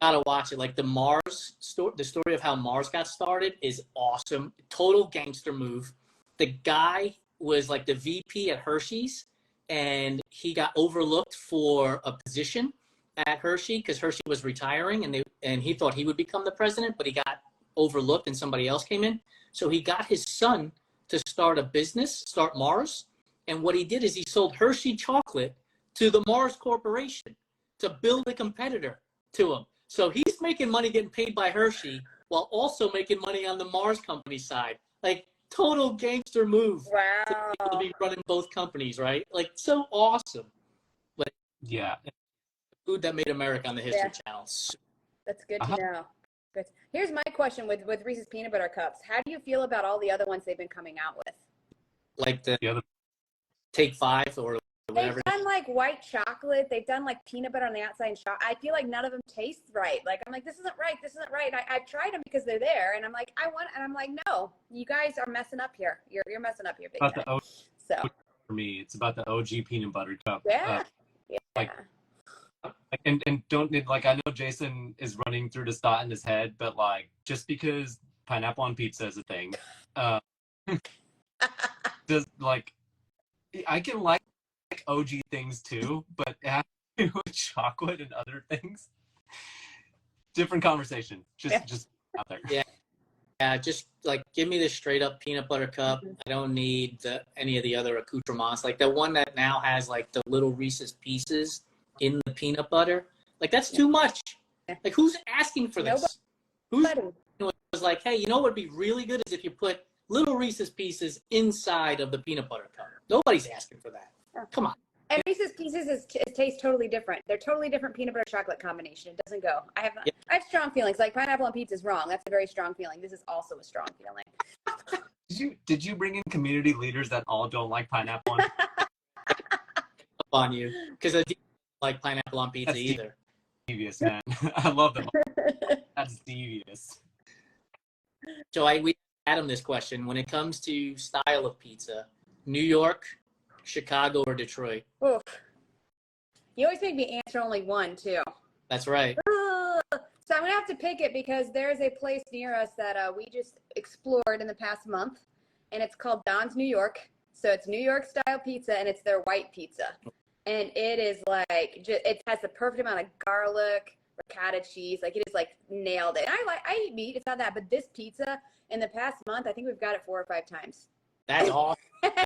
Gotta watch it. Like the Mars story, the story of how Mars got started is awesome. Total gangster move. The guy was like the VP at Hershey's, and he got overlooked for a position at Hershey because Hershey was retiring, and he thought he would become the president, but he got overlooked, and somebody else came in. So he got his son to start a business, start Mars, and what he did is he sold Hershey chocolate to the Mars Corporation to build a competitor to him. So he's making money getting paid by Hershey while also making money on the Mars company side. Like total gangster move. Wow. To be running both companies, right? Like so awesome. But Yeah. food that made America on the History Channel. That's good to know. Good. Here's my question with Reese's peanut butter cups. How do you feel about all the other ones they've been coming out with? Like the other Take 5 or whatever. They've done like white chocolate. They've done like peanut butter on the outside and chocolate. I feel like none of them taste right. Like I'm like, this isn't right. This isn't right. I've tried them because they're there, and I'm like, and I'm like, no, you guys are messing up here. You're messing up here, big time. So for me. It's about the OG peanut butter cup. Yeah. Yeah. Like, and don't like, I know Jason is running through this thought in his head, but like, just because pineapple on pizza is a thing, does like, I can like OG things too, but it has to do with chocolate and other things. Different conversation. Just out there. Yeah, just like give me the straight up peanut butter cup. I don't need any of the other accoutrements. Like the one that now has like the little Reese's Pieces in the peanut butter. Like that's too much. Like who's asking for this? Nobody. Who was like, hey, you know what would be really good is if you put little Reese's Pieces inside of the peanut butter cup. Nobody's asking for that. Come on. And Reese's Pieces tastes totally different. They're totally different peanut butter chocolate combination. It doesn't go. I have strong feelings. Like pineapple on pizza is wrong. That's a very strong feeling. This is also a strong feeling. Did you bring in community leaders that all don't like pineapple On you, because I don't like pineapple on pizza either. Devious, man. I love them. That's devious. So we Adam this question: when it comes to style of pizza, New York, Chicago, or Detroit? Oof. You always make me answer only one too. That's right. So I'm gonna have to pick it because there's a place near us that we just explored in the past month, and it's called Don's New York. So it's New York style pizza, and it's their white pizza, and it is like it has the perfect amount of garlic, ricotta cheese. Like it is like nailed it. I eat meat. It's not that, but this pizza in the past month, I think we've got it 4 or 5 times. That's awesome.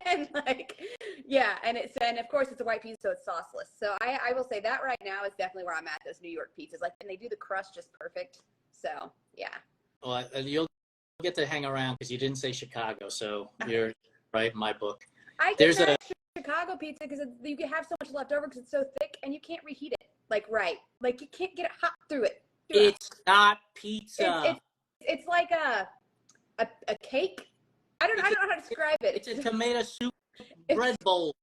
And like, yeah, and of course it's a white pizza, so it's sauceless. So I will say that right now is definitely where I'm at. Those New York pizzas, like, and they do the crust just perfect. So yeah. Well, you'll get to hang around because you didn't say Chicago, so you're right in my book. There's a Chicago pizza because you can have so much left over because it's so thick and you can't reheat it. Like you can't get it hot through it. It's not pizza. It's like a cake. I don't know how to describe it. It's a tomato soup bread bowl.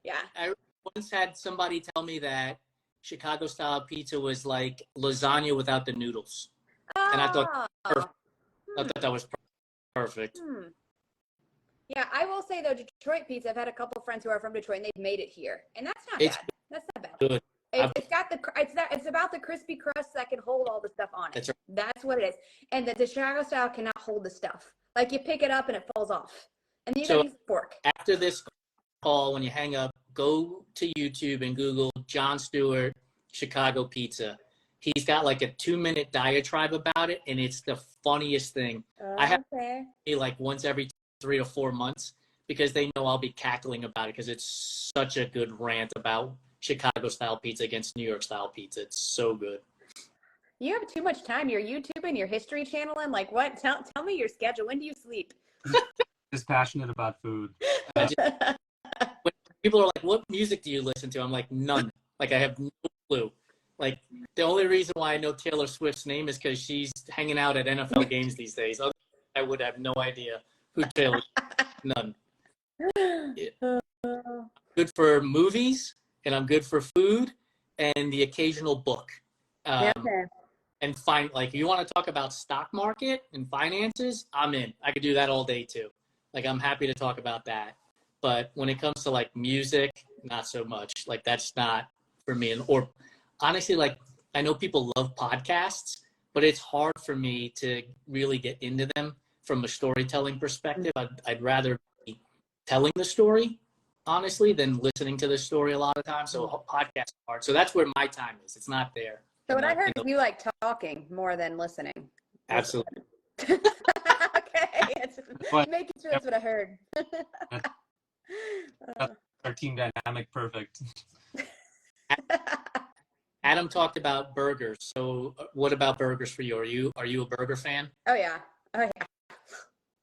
Yeah. I once had somebody tell me that Chicago style pizza was like lasagna without the noodles. And I thought that was perfect. Yeah, I will say though, Detroit pizza, I've had a couple of friends who are from Detroit and they've made it here. And that's not bad. That's not bad. Good. It's about the crispy crust that can hold all the stuff on it. That's what it is. And the Chicago style cannot hold the stuff. Like you pick it up and it falls off. And then you gotta use a fork. After this call, when you hang up, go to YouTube and Google Jon Stewart Chicago pizza. He's got like a 2-minute diatribe about it, and it's the funniest thing. I have to like once every 3 to 4 months because they know I'll be cackling about it because it's such a good rant about Chicago style pizza against New York style pizza. It's so good. You have too much time. You're YouTubing, your History Channel, and like what? Tell me your schedule. When do you sleep? Just passionate about food. When people are like, "What music do you listen to?" I'm like, none. Like I have no clue. Like the only reason why I know Taylor Swift's name is because she's hanging out at NFL games these days. Otherwise, I would have no idea who Taylor is. None. Yeah. Good for movies, and I'm good for food and the occasional book. And like you want to talk about stock market and finances, I'm in. I could do that all day too. Like I'm happy to talk about that. But when it comes to like music, not so much. Like that's not for me. Or honestly, like I know people love podcasts, but it's hard for me to really get into them from a storytelling perspective. I'd rather be telling the story, honestly, than listening to the story a lot of times. So podcasts are hard. So that's where my time is. It's not there. So what I heard is you like talking more than listening. Absolutely. Okay. Making sure that's what I heard. Our team dynamic perfect. Adam talked about burgers. So what about burgers for you? Are you a burger fan? Oh yeah.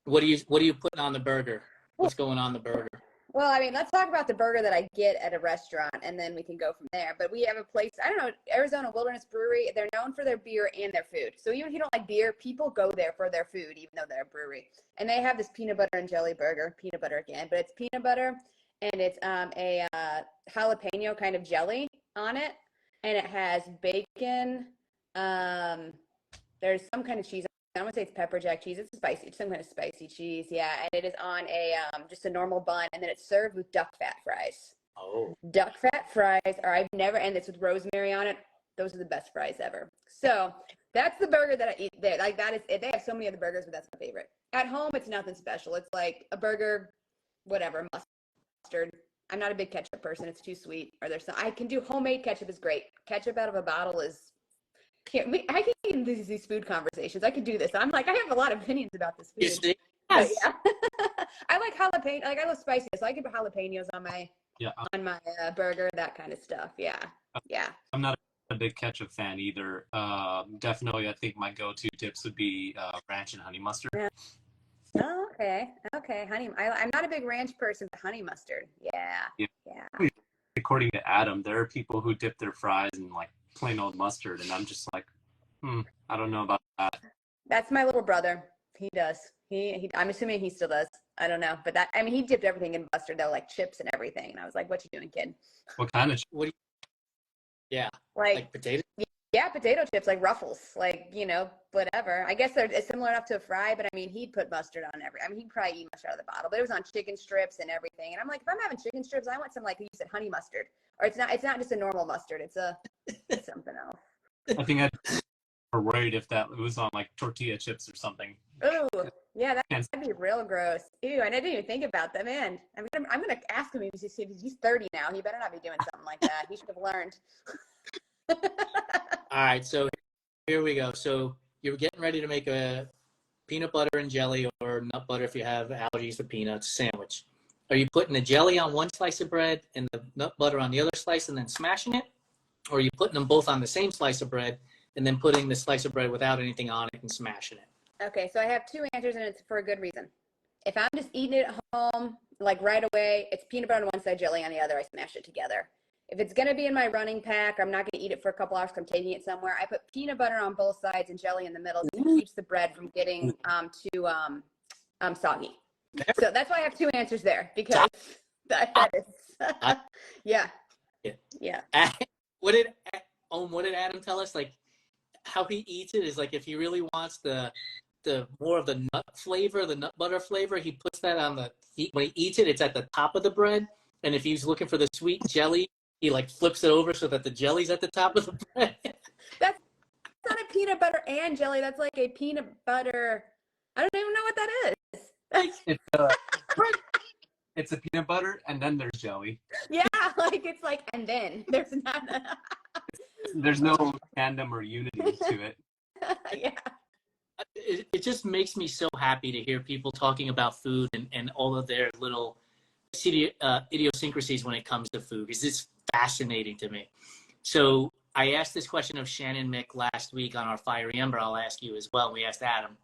What are you putting on the burger? What's going on the burger? Well, I mean, let's talk about the burger that I get at a restaurant, and then we can go from there. But we have a place, I don't know, Arizona Wilderness Brewery. They're known for their beer and their food. So even if you don't like beer, people go there for their food, even though they're a brewery. And they have this peanut butter and jelly burger, peanut butter again, but it's peanut butter, and it's a jalapeno kind of jelly on it, and it has bacon. There's some kind of cheese I don't want to say it's pepper jack cheese. It's spicy, some kind of spicy cheese. Yeah, and it is on a just a normal bun, and then it's served with duck fat fries. Oh. Duck fat fries, or I've never, and it's with rosemary on it. Those are the best fries ever. So that's the burger that I eat there. Like that is, they have so many other burgers, but that's my favorite. At home, it's nothing special. It's like a burger, whatever, mustard. I'm not a big ketchup person. It's too sweet. Or there's some, I can do homemade ketchup is great. Ketchup out of a bottle is, I can get into these food conversations. I could do this. I'm like, I have a lot of opinions about this food. You see? But Yes. yeah. I like jalapeno. Like I love spicy, so I can put jalapenos on my burger, that kind of stuff. Yeah. I'm not a big ketchup fan either. Definitely, I think my go-to dips would be ranch and honey mustard. Yeah. Oh, okay. Honey, I'm not a big ranch person, but honey mustard. Yeah. According to Adam, there are people who dip their fries in like plain old mustard, and I'm just like, I don't know about that. That's my little brother. He does. I'm assuming he still does. I don't know, but he dipped everything in mustard though, like chips and everything. And I was like, "What you doing, kid?" What kind of? Yeah. Like potato. Yeah, potato chips, like Ruffles, like, whatever. I guess they're similar enough to a fry, but he'd put mustard on he'd probably eat mustard out of the bottle, but it was on chicken strips and everything. And I'm like, if I'm having chicken strips, I want some, like you said, honey mustard, or it's not just a normal mustard. It's something else. I think I'd be worried if that was on like tortilla chips or something. Ooh, yeah, that'd be real gross. Ew, I didn't even think about that, man. I'm gonna ask him if he's 30 now. He better not be doing something like that. He should have learned. All right, so here we go. So you're getting ready to make a peanut butter and jelly, or nut butter if you have allergies to peanuts, sandwich. Are you putting the jelly on one slice of bread and the nut butter on the other slice and then smashing it? Or are you putting them both on the same slice of bread and then putting the slice of bread without anything on it and smashing it? Okay, so I have two answers, and it's for a good reason. If I'm just eating it at home, like right away, it's peanut butter on one side, jelly on the other. I smash it together. If it's going to be in my running pack, I'm not going to eat it for a couple hours because I'm taking it somewhere. I put peanut butter on both sides and jelly in the middle to keep the bread from getting too soggy. So that's why I have two answers there, because that is, yeah. What did Adam tell us? Like, how he eats it is like, if he really wants the more of the nut flavor, the nut butter flavor, he puts that on when he eats it, it's at the top of the bread. And if he's looking for the sweet jelly, he like flips it over so that the jelly's at the top of the bread. That's not a peanut butter and jelly. That's like a peanut butter. I don't even know what that is. It's a peanut butter and then there's jelly. Yeah, like it's like, and then there's not. There's no tandem or unity to it. Yeah. It just makes me so happy to hear people talking about food and all of their little idiosyncrasies when it comes to food, because it's fascinating to me. So I asked this question of Shannon Mick last week on our Fiery Ember. I'll ask you as well. We asked Adam,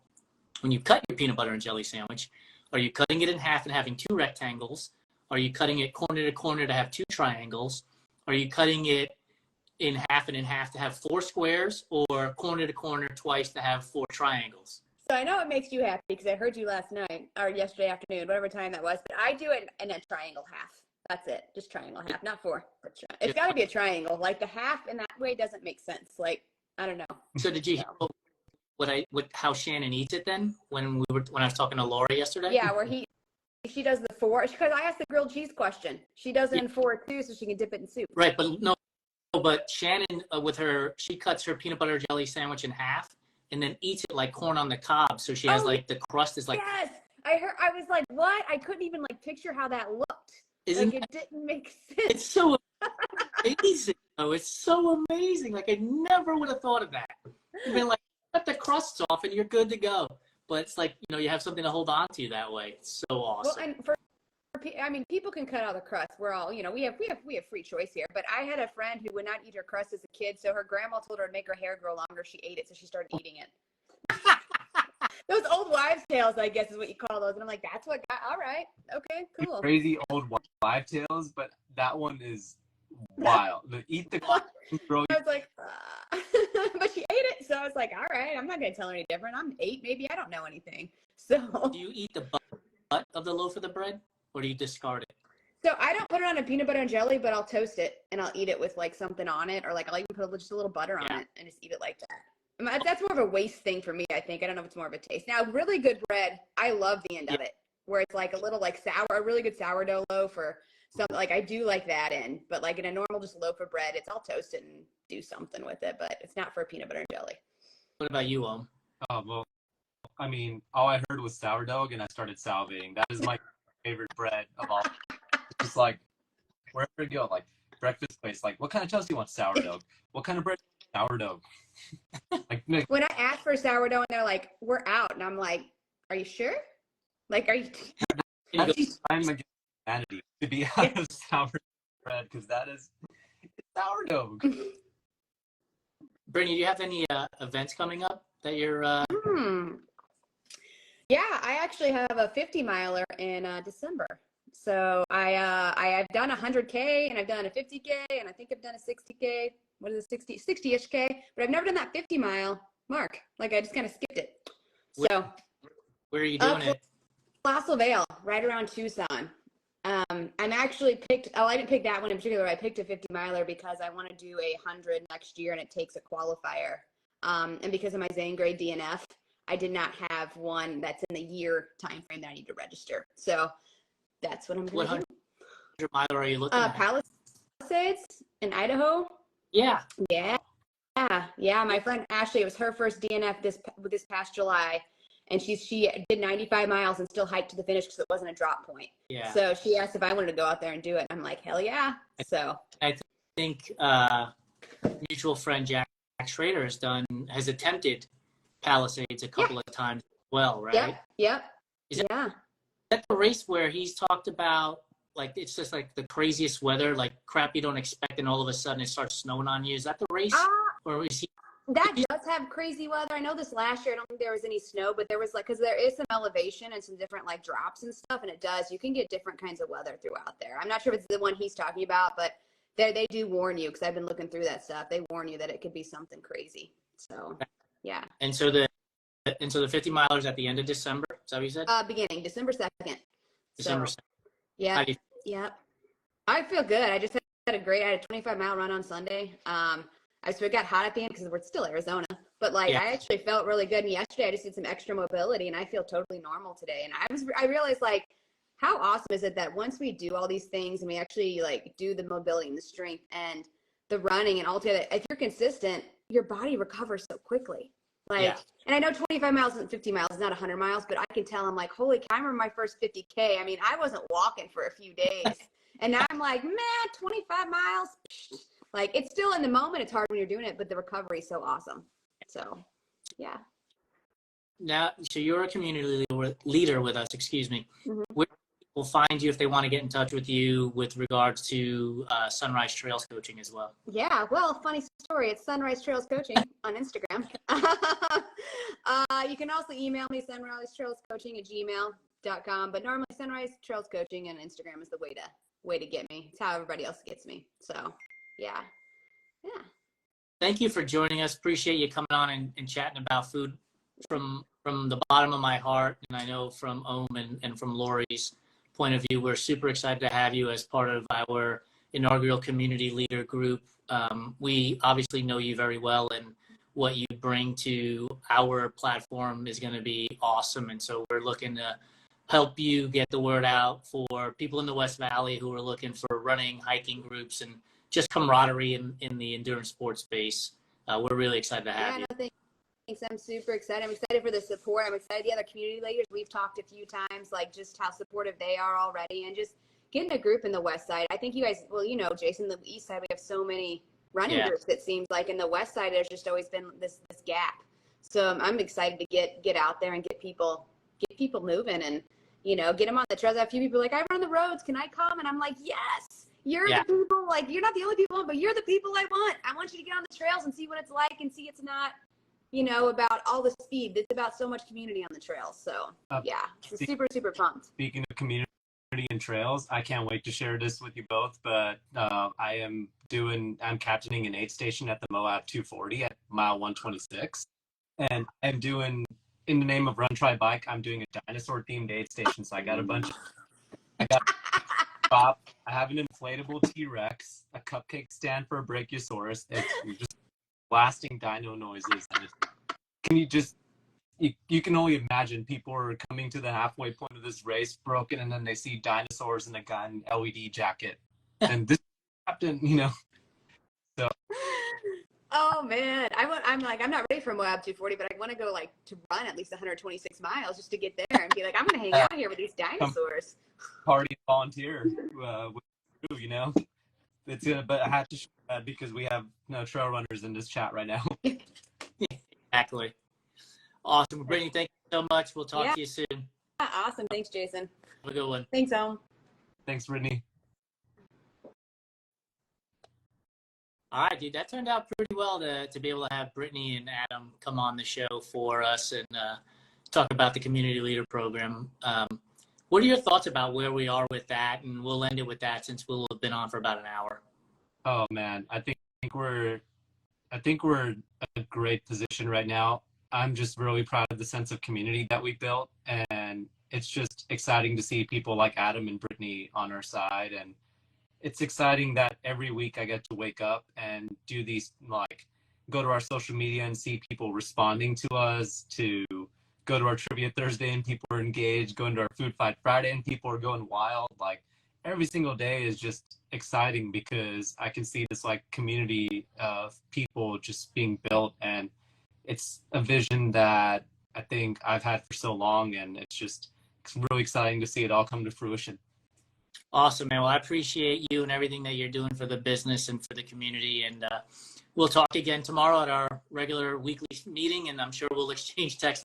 when you cut your peanut butter and jelly sandwich, are you cutting it in half and having two rectangles? Are you cutting it corner to corner to have two triangles? Are you cutting it in half and in half to have four squares, or corner to corner twice to have four triangles? So I know it makes you happy because I heard you last night or yesterday afternoon, whatever time that was, but I do it in a triangle half. That's it. Just triangle half, not four. It's got to be a triangle. Like the half in that way doesn't make sense. Like, I don't know. So did you hear how Shannon eats it then when I was talking to Laura yesterday? Yeah, where she does the four, because I asked the grilled cheese question. She does it in four too, so she can dip it in soup. Right, but Shannon she cuts her peanut butter jelly sandwich in half and then eats it like corn on the cob. So she has like the crust is like. Yes, I was like, what? I couldn't even like picture how that looked. It didn't make sense. It's so amazing. Oh, it's so amazing. Like, I never would have thought of that. You've been like, cut the crusts off and you're good to go. But it's like, you have something to hold on to that way. It's so awesome. Well, and people can cut out the crust. We're all, we have free choice here. But I had a friend who would not eat her crust as a kid, so her grandma told her to make her hair grow longer. She ate it, so she started eating it. Those old wives' tales, I guess, is what you call those. And I'm like, that's what got, all right. Okay, cool. Crazy old wives' tales, but that one is wild. Eat the crust and throw. I was like, but she ate it, so I was like, all right, I'm not going to tell her any different. I'm 8, maybe I don't know anything. So. Do you eat the butt of the loaf of the bread, or do you discard it? So I don't put it on a peanut butter and jelly, but I'll toast it and I'll eat it with like something on it, or like I'll even put just a little butter on it and just eat it like that. That's more of a waste thing for me, I think. I don't know if it's more of a taste. Now, really good bread, I love the end of it, where it's like a little like sour, a really good sourdough loaf or something. Like I do like that in, but like in a normal just loaf of bread, it's all toasted and do something with it, but it's not for peanut butter and jelly. What about you, Om? Oh, well, I mean, all I heard was sourdough, and I started salivating. That is my favorite bread of all. It's just like, wherever you go, like breakfast place, like, what kind of toast do you want? Sourdough. What kind of bread? Sourdough. Like, When I ask for sourdough and they're like, we're out, and I'm like, are you sure? Like, are you? I'm against humanity to be out of sourdough bread, because that is sourdough. Brittany, do you have any events coming up that you're? Yeah, I actually have a 50 miler in December. So I've done a 100K and I've done a 50K and I think I've done a 60K. What is it, 60-ish K? But I've never done that 50 mile mark. Like I just kind of skipped it. So Where are you doing it? Colossal Vale, right around Tucson. I'm actually picked. Oh, I didn't pick that one in particular. I picked a 50 miler because I want to do a 100 next year, and it takes a qualifier. And because of my Zane grade DNF, I did not have one that's in the year time frame that I need to register. So that's what I'm going to do. What 100 miler are you looking at? Palisades in Idaho. Yeah. My friend Ashley, it was her first DNF this past July. And she did 95 miles and still hiked to the finish because it wasn't a drop point. Yeah. So she asked if I wanted to go out there and do it. I'm like, hell yeah. So I think mutual friend Jack Schrader has attempted Palisades a couple of times as well, right? Yep. Is that the race where he's talked about, like, it's just like the craziest weather, like crap you don't expect, and all of a sudden it starts snowing on you? Is that the race? Or is he? That does have crazy weather. I know this last year, I don't think there was any snow, but there was like, because there is some elevation and some different like drops and stuff, and you can get different kinds of weather throughout there. I'm not sure if it's the one he's talking about, but they do warn you, because I've been looking through that stuff. They warn you that it could be something crazy. So, yeah. And so the 50 milers at the end of December, is that what you said? Beginning, December 2nd. December 2nd. Yeah. Yeah. I feel good. I just had a 25-mile run on Sunday. So it got hot at the end because we're still Arizona, but I actually felt really good. And yesterday I just did some extra mobility and I feel totally normal today. And I realized like, how awesome is it that once we do all these things and we actually like do the mobility and the strength and the running and all together, if you're consistent, your body recovers so quickly. And I know 25 miles and 50 miles is not 100 miles, but I can tell I'm like, holy cow, I remember my first 50K. I mean, I wasn't walking for a few days and now I'm like, man, 25 miles. Like, it's still in the moment. It's hard when you're doing it, but the recovery is so awesome. So, yeah. Now, so you're a community leader with us, excuse me. Mm-hmm. Where will find you if they want to get in touch with you with regards to Sunrise Trails coaching as well? Yeah, well, funny story. It's Sunrise Trails Coaching on Instagram. You can also email me, sunrisetrailscoaching@gmail.com. But normally Sunrise Trails Coaching and Instagram is the way to get me. It's how everybody else gets me. So, yeah. Thank you for joining us. Appreciate you coming on and chatting about food from the bottom of my heart. And I know from Om and from Lori's point of view, we're super excited to have you as part of our inaugural community leader group. We obviously know you very well, and what you bring to our platform is going to be awesome. And so we're looking to help you get the word out for people in the West Valley who are looking for running, hiking groups, and just camaraderie in the endurance sports space. We're really excited to have you. Thanks. I'm super excited. I'm excited for the support. I'm excited the other community leaders. We've talked a few times, like just how supportive they are already, and just getting a group in the West Side. I think you guys, well, you know, Jason, the East Side, we have so many running groups. It seems like in the West Side, there's just always been this gap. So I'm excited to get out there and get people moving, and get them on the trails. I have a few people like, I run the roads. Can I come? And I'm like, yes. You're the people, like, you're not the only people, but you're the people I want. I want you to get on the trails and see what it's like and see it's not, about all the speed. It's about so much community on the trails. So, it's super, super pumped. Speaking of community and trails, I can't wait to share this with you both, but I'm captaining an aid station at the Moab 240 at mile 126. And I'm doing, in the name of Run Try Bike, I'm doing a dinosaur-themed aid station. So I got I have an inflatable T-Rex, a cupcake stand for a Brachiosaurus. You're just blasting dino noises. And can you just, you can only imagine people are coming to the halfway point of this race broken, and then they see dinosaurs and a guy in an LED jacket. And this captain, you know. So Oh man, I'm not ready for Moab 240, but I want to go like to run at least 126 miles just to get there and be like, I'm gonna hang out here with these dinosaurs. party volunteer with you, you know. It's gonna, but I have to show that because we have no trail runners in this chat right now. Exactly. Awesome. Brittany, thank you so much. We'll talk to you soon. Awesome. Thanks, Jason. Have a good one. Thanks, Om. Thanks, Brittany. All right, dude, that turned out pretty well to be able to have Brittany and Adam come on the show for us and talk about the Community Leader Program. What are your thoughts about where we are with that? And we'll end it with that since we'll have been on for about an hour. Oh man, I think we're a great position right now. I'm just really proud of the sense of community that we built, and it's just exciting to see people like Adam and Brittany on our side. And it's exciting that every week I get to wake up and do these, like, go to our social media and see people responding to us, to go to our Trivia Thursday and people are engaged, going to our Food Fight Friday and people are going wild. Like, every single day is just exciting because I can see this like community of people just being built, and it's a vision that I think I've had for so long, and it's really exciting to see it all come to fruition. Awesome, man. Well, I appreciate you and everything that you're doing for the business and for the community. And we'll talk again tomorrow at our regular weekly meeting, and I'm sure we'll exchange texts